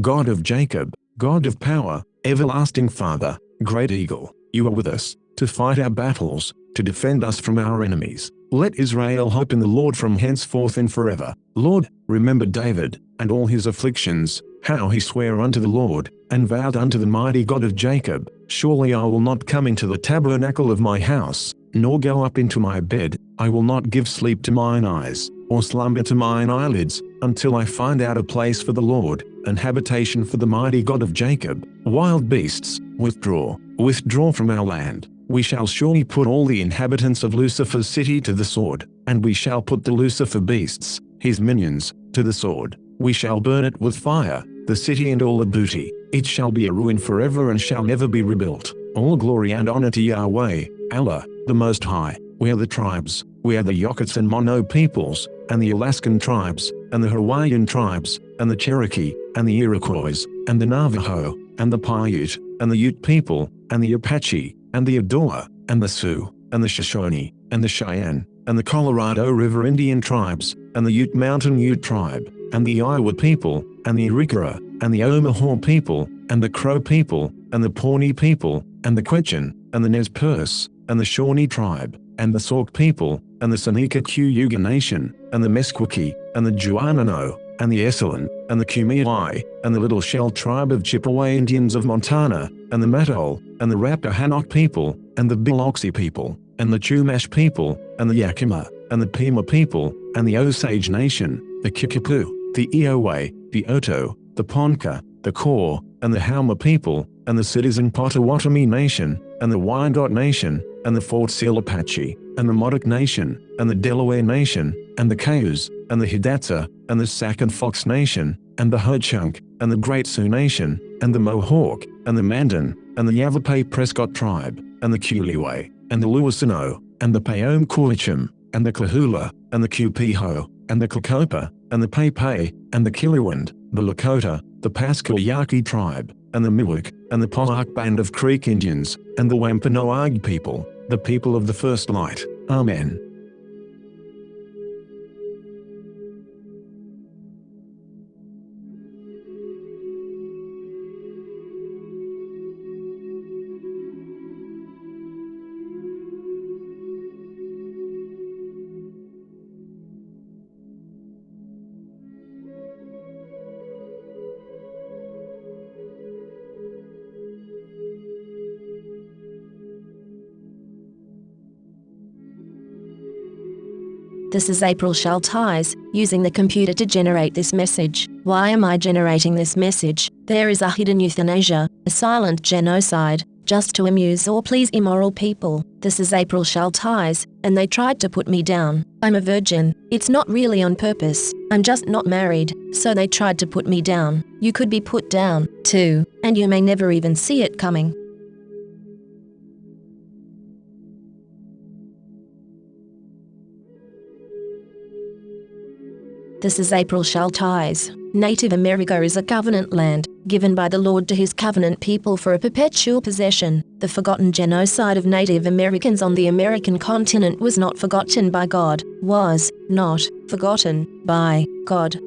God of Jacob, God of power, everlasting Father, great eagle, you are with us, to fight our battles, to defend us from our enemies. Let Israel hope in the Lord from henceforth and forever. Lord, remember David, and all his afflictions, how he sware unto the Lord, and vowed unto the mighty God of Jacob, surely I will not come into the tabernacle of my house, nor go up into my bed, I will not give sleep to mine eyes, or slumber to mine eyelids, until I find out a place for the Lord, an habitation for the mighty God of Jacob. Wild beasts, withdraw from our land. We shall surely put all the inhabitants of Lucifer's city to the sword, and we shall put the Lucifer beasts, his minions, to the sword. We shall burn it with fire, the city and all the booty. It shall be a ruin forever and shall never be rebuilt. All glory and honor to Yahweh, Allah, the Most High. We are the tribes, we are the Yokuts and Mono peoples, and the Alaskan tribes, and the Hawaiian tribes, and the Cherokee, and the Iroquois, and the Navajo, and the Paiute, and the Ute people, and the Apache, and the Odawa, and the Sioux, and the Shoshone, and the Cheyenne, and the Colorado River Indian tribes, and the Ute Mountain Ute tribe, and the Iowa people, and the Arikara, and the Omaha people, and the Crow people, and the Pawnee people, and the Quechan, and the Nez Perce, and the Shawnee tribe, and the Sauk people, and the Seneca Cayuga Nation, and the Meskwaki, and the Juanano, and the Esselen, and the Kumeyaay, and the Little Shell tribe of Chippewa Indians of Montana, and the Mattole, and the Rappahannock people, and the Biloxi people, and the Chumash people, and the Yakima, and the Pima people, and the Osage Nation, the Kikipu, the Iowa, the Oto, the Ponca, the Kaw, and the Houma people, and the Citizen Potawatomi Nation, and the Wyandot Nation, and the Fort Sill Apache, and the Modoc Nation, and the Delaware Nation, and the Cayuse, and the Hidatsa, and the Sac and Fox Nation, and the Ho Chunk, and the Great Sioux Nation, and the Mohawk, and the Mandan, and the Yavapai Prescott tribe, and the Kuliway, and the Luisano, and the Payom Quecham, and the Kahula, and the Kupiho, and the Klakopa, and the Paypay, and the Kiliwand, the Lakota, the Pasquayaki tribe, and the Miwok, and the Pawak Band of Creek Indians, and the Wampanoag people, the people of the first light. Amen. This is April Schulthies, using the computer to generate this message. Why am I generating this message? There is a hidden euthanasia, a silent genocide, just to amuse or please immoral people. This is April Schulthies, and they tried to put me down. I'm a virgin. It's not really on purpose. I'm just not married, so they tried to put me down. You could be put down, too, and you may never even see it coming. This is April Schulthies. Native America is a covenant land, given by the Lord to his covenant people for a perpetual possession. The forgotten genocide of Native Americans on the American continent was not forgotten by God, was not forgotten by God.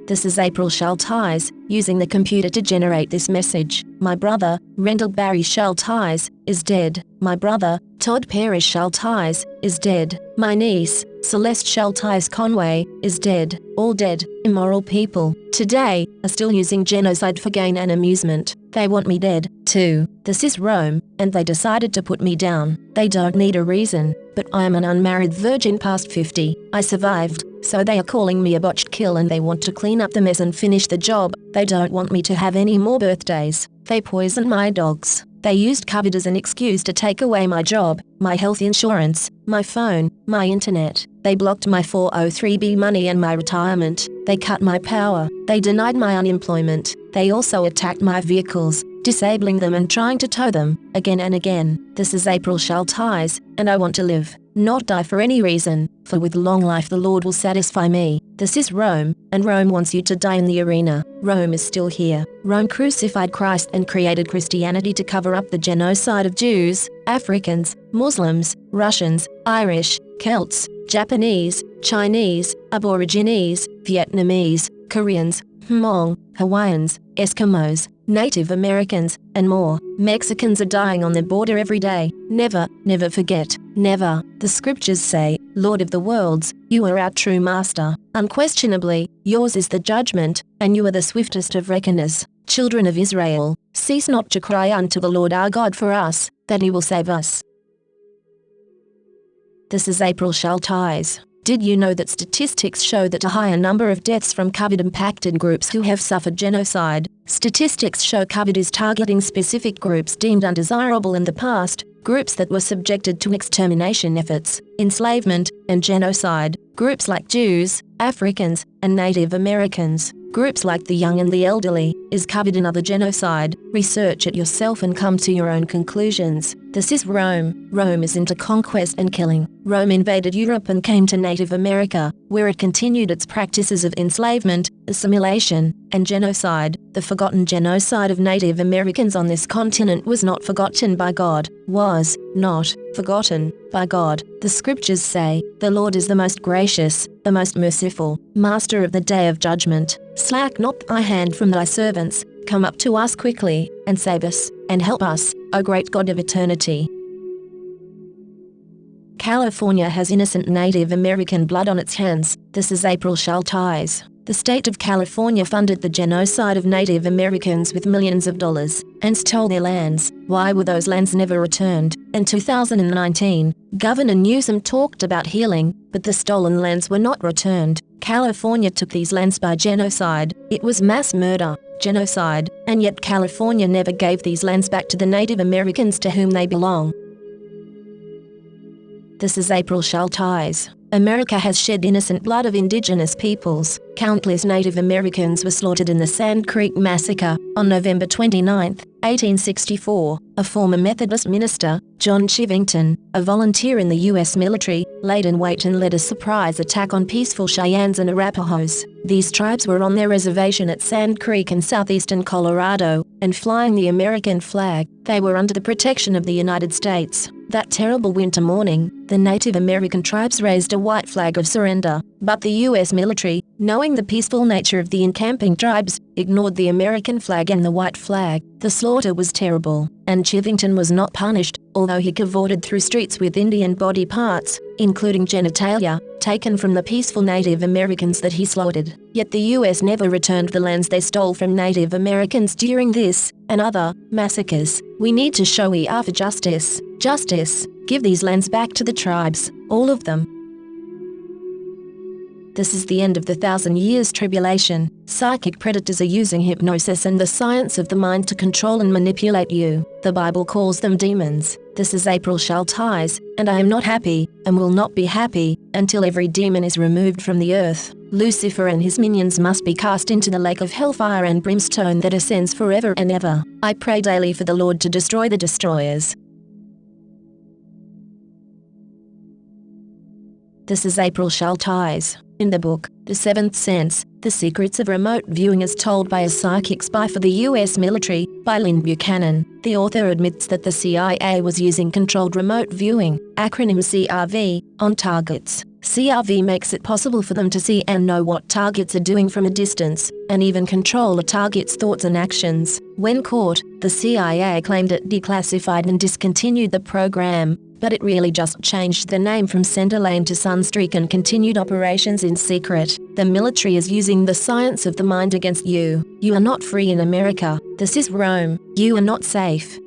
This is April Schulthies, using the computer to generate this message. My brother, Rendell Barry Schulthies, is dead. My brother, Todd Parrish Schulthies, is dead. My niece, Celeste Schulthies Conway, is dead. All dead, immoral people, today, are still using genocide for gain and amusement. They want me dead, too. This is Rome, and they decided to put me down. They don't need a reason, but I am an unmarried virgin past 50. I survived, so they are calling me a botched kill and they want to clean up the mess and finish the job. They don't want me to have any more birthdays. They poisoned my dogs. They used COVID as an excuse to take away my job, my health insurance, my phone, my internet. They blocked my 403b money and my retirement. They cut my power. They denied my unemployment. They also attacked my vehicles, disabling them and trying to tow them, again and again. This is April Schulthies, and I want to live, not die for any reason, for with long life the Lord will satisfy me. This is Rome, and Rome wants you to die in the arena. Rome is still here. Rome crucified Christ and created Christianity to cover up the genocide of Jews, Africans, Muslims, Russians, Irish, Celts, Japanese, Chinese, Aborigines, Vietnamese, Koreans, Hmong, Hawaiians, Eskimos, Native Americans, and more. Mexicans are dying on the border every day. Never, never forget. Never. The scriptures say, Lord of the worlds, you are our true master. Unquestionably, yours is the judgment, and you are the swiftest of reckoners. Children of Israel, cease not to cry unto the Lord our God for us, that he will save us. This is April Schulthies. Did you know that statistics show that a higher number of deaths from COVID impacted groups who have suffered genocide? Statistics show COVID is targeting specific groups deemed undesirable in the past, groups that were subjected to extermination efforts, enslavement, and genocide, groups like Jews, Africans, and Native Americans. Groups like the young and the elderly. Is COVID another genocide? Research it yourself and come to your own conclusions. This is Rome. Rome is into conquest and killing. Rome invaded Europe and came to Native America, where it continued its practices of enslavement, assimilation, and genocide. The forgotten genocide of Native Americans on this continent was not forgotten by God. Was not forgotten by God. The scriptures say, the Lord is the most gracious, the most merciful, master of the day of judgment. Slack not thy hand from thy servants, come up to us quickly, and save us, and help us, O great God of eternity. California has innocent Native American blood on its hands. This is April Schulthies. The state of California funded the genocide of Native Americans with millions of dollars, and stole their lands. Why were those lands never returned? In 2019, Governor Newsom talked about healing, but the stolen lands were not returned. California took these lands by genocide. It was mass murder, genocide, and yet California never gave these lands back to the Native Americans to whom they belong. This is April Schulthies. America has shed innocent blood of indigenous peoples. Countless Native Americans were slaughtered in the Sand Creek Massacre. On November 29, 1864, a former Methodist minister, John Chivington, a volunteer in the U.S. military, laid in wait and led a surprise attack on peaceful Cheyennes and Arapahoes. These tribes were on their reservation at Sand Creek in southeastern Colorado, and flying the American flag. They were under the protection of the United States. That terrible winter morning, the Native American tribes raised a white flag of surrender, but the U.S. military, knowing the peaceful nature of the encamping tribes, ignored the American flag and the white flag. The slaughter was terrible, and Chivington was not punished, although he cavorted through streets with Indian body parts, including genitalia, taken from the peaceful Native Americans that he slaughtered. Yet the U.S. never returned the lands they stole from Native Americans during this and other massacres. We need to show we are for justice. Justice. Give these lands back to the tribes, all of them. This is the end of the 1,000 years tribulation. Psychic predators are using hypnosis and the science of the mind to control and manipulate you. The Bible calls them demons. This is April Schulthies, and I am not happy, and will not be happy, until every demon is removed from the earth. Lucifer and his minions must be cast into the lake of hellfire and brimstone that ascends forever and ever. I pray daily for the Lord to destroy the destroyers. This is April Schulthies. In the book, The Seventh Sense, The Secrets of Remote Viewing as Told by a Psychic Spy for the U.S. Military, by Lynn Buchanan, the author admits that the CIA was using controlled remote viewing, acronym CRV, on targets. CRV makes it possible for them to see and know what targets are doing from a distance, and even control a target's thoughts and actions. When caught, the CIA claimed it declassified and discontinued the program, but it really just changed the name from Center Lane to Sunstreak and continued operations in secret. The military is using the science of the mind against you. You are not free in America. This is Rome. You are not safe.